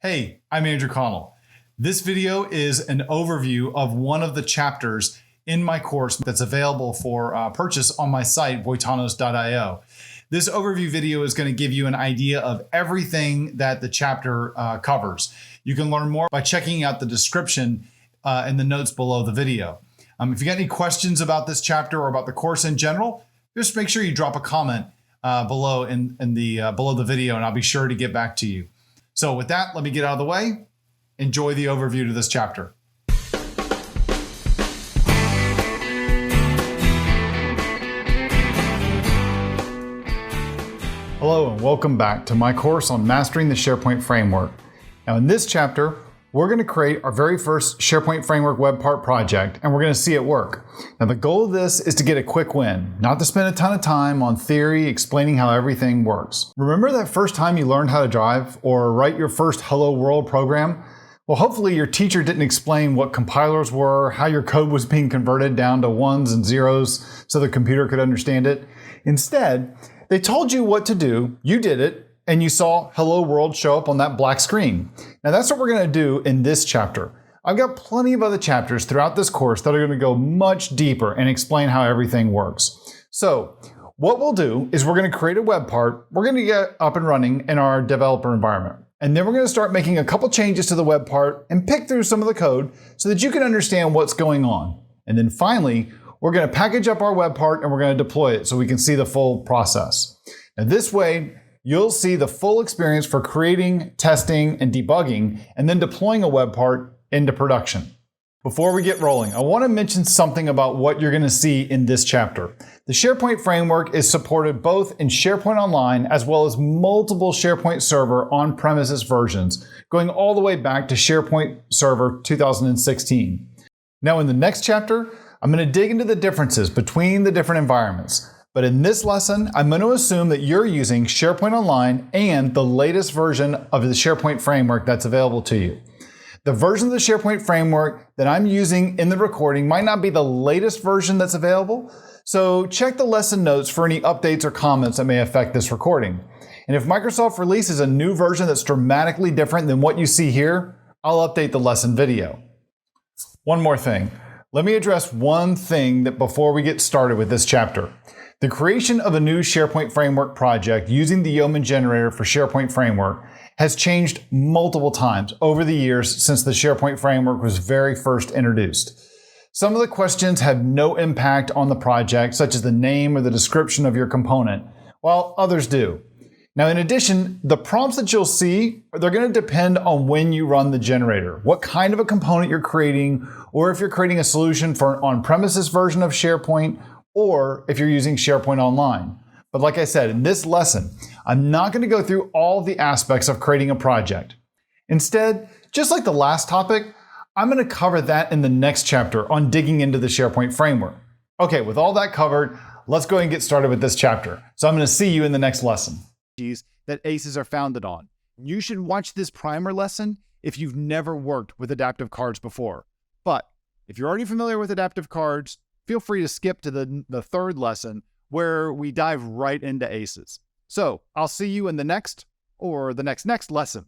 Hey, I'm Andrew Connell. This video is an overview of one of the chapters in my course that's available for purchase on my site, Voitanos.io. This overview video is going to give you an idea of everything that the chapter covers. You can learn more by checking out the description in the notes below the video. If you got any questions about this chapter or about the course in general, just make sure you drop a comment below below the video, and I'll be sure to get back to you. So with that, let me get out of the way. Enjoy the overview to this chapter. Hello and welcome back to my course on mastering the SharePoint Framework. Now in this chapter, we're going to create our very first SharePoint Framework web part project, and we're going to see it work. Now the goal of this is to get a quick win, not to spend a ton of time on theory explaining how everything works. Remember that first time you learned how to drive or write your first Hello World program? Well, hopefully your teacher didn't explain what compilers were, how your code was being converted down to ones and zeros so the computer could understand it. Instead, they told you what to do, you did it, and you saw Hello World show up on that black screen. Now that's what we're going to do in this chapter. I've got plenty of other chapters throughout this course that are going to go much deeper and explain how everything works. So what we'll do is we're going to create a web part. We're going to get up and running in our developer environment. And then we're going to start making a couple changes to the web part and pick through some of the code so that you can understand what's going on. And then finally, we're going to package up our web part and we're going to deploy it so we can see the full process. Now this way, you'll see the full experience for creating, testing, and debugging, and then deploying a web part into production. Before we get rolling, I want to mention something about what you're going to see in this chapter. The SharePoint Framework is supported both in SharePoint Online as well as multiple SharePoint Server on-premises versions, going all the way back to SharePoint Server 2016. Now in the next chapter, I'm going to dig into the differences between the different environments. But in this lesson, I'm going to assume that you're using SharePoint Online and the latest version of the SharePoint Framework that's available to you. The version of the SharePoint Framework that I'm using in the recording might not be the latest version that's available, so check the lesson notes for any updates or comments that may affect this recording. And if Microsoft releases a new version that's dramatically different than what you see here, I'll update the lesson video. One more thing. Let me address one thing before we get started with this chapter. The creation of a new SharePoint Framework project using the Yeoman generator for SharePoint Framework has changed multiple times over the years since the SharePoint Framework was very first introduced. Some of the questions have no impact on the project, such as the name or the description of your component, while others do. Now, in addition, the prompts that you'll see, they're going to depend on when you run the generator, what kind of a component you're creating, or if you're creating a solution for an on-premises version of SharePoint, or if you're using SharePoint Online. But like I said, in this lesson, I'm not going to go through all the aspects of creating a project. Instead, just like the last topic, I'm going to cover that in the next chapter on digging into the SharePoint Framework. Okay, with all that covered, let's go ahead and get started with this chapter. So I'm going to see you in the next lesson. That ACEs are founded on. You should watch this primer lesson if you've never worked with adaptive cards before. But if you're already familiar with adaptive cards, feel free to skip to the third lesson where we dive right into ACEs. So I'll see you in the next lesson.